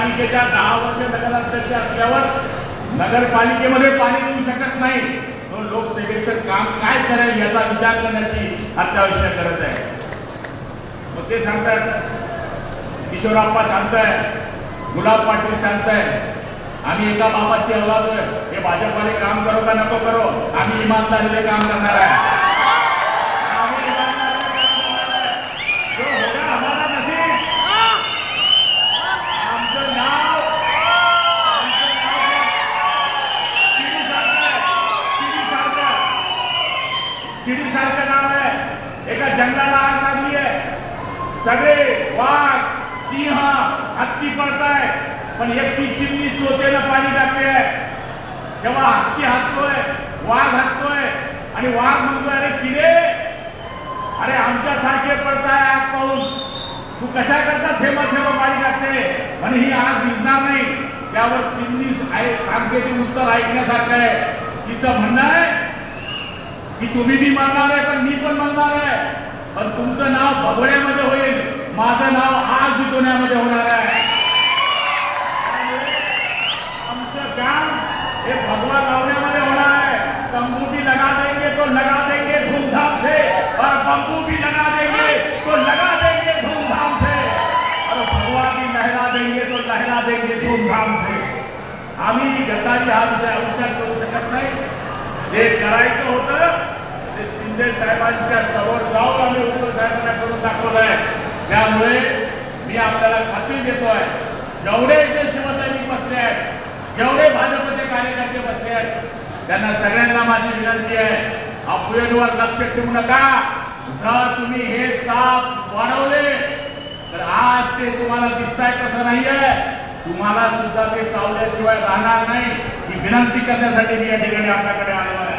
नगरपालिकेच्या 10 वर्ष नगराध्यक्ष असल्यावर नगरपालिकेमध्ये पाणी देऊ शकत नाही, तो लोकसेवेचं काम काय करेल याचा विचार करण्याची अत्यावश्यक गरज आहे. मग ते सांगतात किशोरप्पा शांत आहे, गुलाब पाटील शांत आहे, आम्ही एका बाबाची औलाद आहे, हे भाजपाने काम करो का नको करो, आम्ही इमानदारीने काम करणार आहे. शिडीसारखं नाव आहे, एका जंगलाला आग लागली आहे, सगळे वाघ सिंह हत्ती पडताय, पण एकटी चिमणी चोचेनं पाणी टाकते आहे. तेव्हा हत्ती हसतोय, वाघ हसतोय आणि वाघ म्हणतोय अरे चिडे, अरे आमच्यासारखे पडताय आग पाहून, तू कशा करता थेंबा थेंबा पाणी टाकते, म्हणे ही आग भिजणार नाही. त्यावर चिमणी सांगते ते उत्तर ऐकण्यासारखं आहे. तिचं म्हणणं आहे की तुम्ही बी मरणार आहे, पण मी पण मरणार आहे, पण तुमचं नाव भगोड्यामध्ये होईल, माझं नाव आग विझवण्यामध्ये होणार आहे. आमचं काम हे भगवा लावण्यामध्ये होणार आहे. तंबू भी लगा देंगे तो लगा देंगे धूमधाम से, और बंबू भी लगा देंगे तो लगा देंगे धूमधाम से, और भगवा भी लहरा देंगे तो लहरा देंगे धूमधाम से. आम्ही गद्दारी हा विषय आयुष्यात करू शकत नाही. जे करायचं होतं ते शिंदे साहेबांच्या समोर जाऊन आम्ही उद्धव साहेबांना करून दाखवलंय. त्यामुळे मी आपल्याला खात्री देतोय, जेवढे जे शिवसैनिक बसले आहेत, जेवढे भाजपचे कार्यकर्ते बसले आहेत, त्यांना सगळ्यांना माझी विनंती आहे, अफवेवर लक्ष ठेवू नका. जर तुम्ही हे साप वाढवले तर आज ते तुम्हाला दिसताय तसं नाहीये, तुम्हाला सुद्धा ते चावल्याशिवाय राहणार नाही. ही विनंती करण्यासाठी मी या ठिकाणी आपल्याकडे आलो आहे.